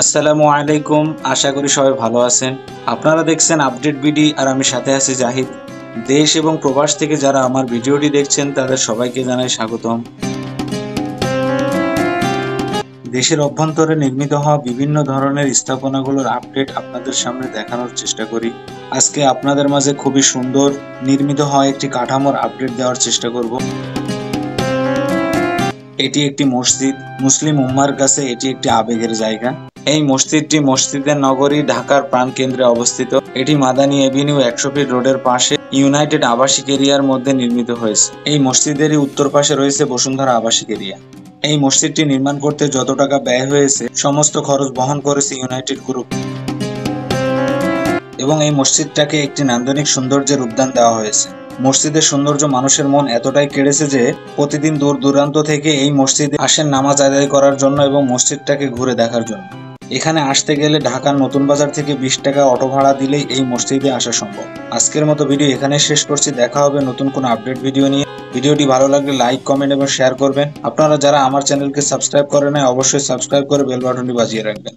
আসসালামু আলাইকুম। আশা করি সবাই ভালো আছেন। আপনারা দেখছেন আপডেট বিডি আর আমি সাথে আছি জাহিদ। দেশ এবং প্রবাস থেকে যারা আমার ভিডিওটি দেখছেন তাদের সবাইকে জানাই স্বাগতম। দেশের অভ্যন্তরে নির্মিত হওয়া বিভিন্ন ধরনের স্থাপনাগুলোর আপডেট আপনাদের সামনে দেখানোর চেষ্টা করি। আজকে আপনাদের মাঝে খুবই সুন্দর নির্মিত হওয়া একটি কাঠামোর আপডেট দেওয়ার চেষ্টা করব। এটি একটি মসজিদ। মুসলিম উম্মার কাছে এটি একটি আবেগের জায়গা। এই মসজিদটি মসজিদের নগরী ঢাকার প্রাণকেন্দ্রে অবস্থিত। এটি মাদানী এভিনিউ 100 ফিট রোডের পাশে ইউনাইটেড আবাসিক এরিয়ার মধ্যে নির্মিত হয়েছে। এই মসজিদেরই উত্তর পাশে রয়েছে বসুন্ধরা আবাসিক এরিয়া। এই মসজিদটি নির্মাণ করতে যত টাকা ব্যয় হয়েছে সমস্ত খরচ বহন করেছে ইউনাইটেড গ্রুপ এবং এই মসজিদটাকে একটি নান্দনিক সৌন্দর্যের উদ্যান দেওয়া হয়েছে। মসজিদের সৌন্দর্য মানুষের মন এতটাই কেড়েছে যে প্রতিদিন দূর দূরান্ত থেকে এই মসজিদে আসেন নামাজ আদায় করার জন্য এবং মসজিদটাকে ঘুরে দেখার জন্য। এখানে আসতে গেলে ঢাকার নতুন বাজার থেকে 20 টাকা অটো ভাড়া দিলেই এই মসজিদে আসা সম্ভব। আজকের মতো ভিডিও এখানে শেষ করছি। দেখা হবে নতুন কোনো আপডেট ভিডিও নিয়ে। ভিডিওটি ভালো লাগলে লাইক, কমেন্ট এবং শেয়ার করবেন। আপনারা যারা আমার চ্যানেলকে সাবস্ক্রাইব করেন নাই অবশ্যই সাবস্ক্রাইব করে বেল বাটনটি বাজিয়ে রাখবেন।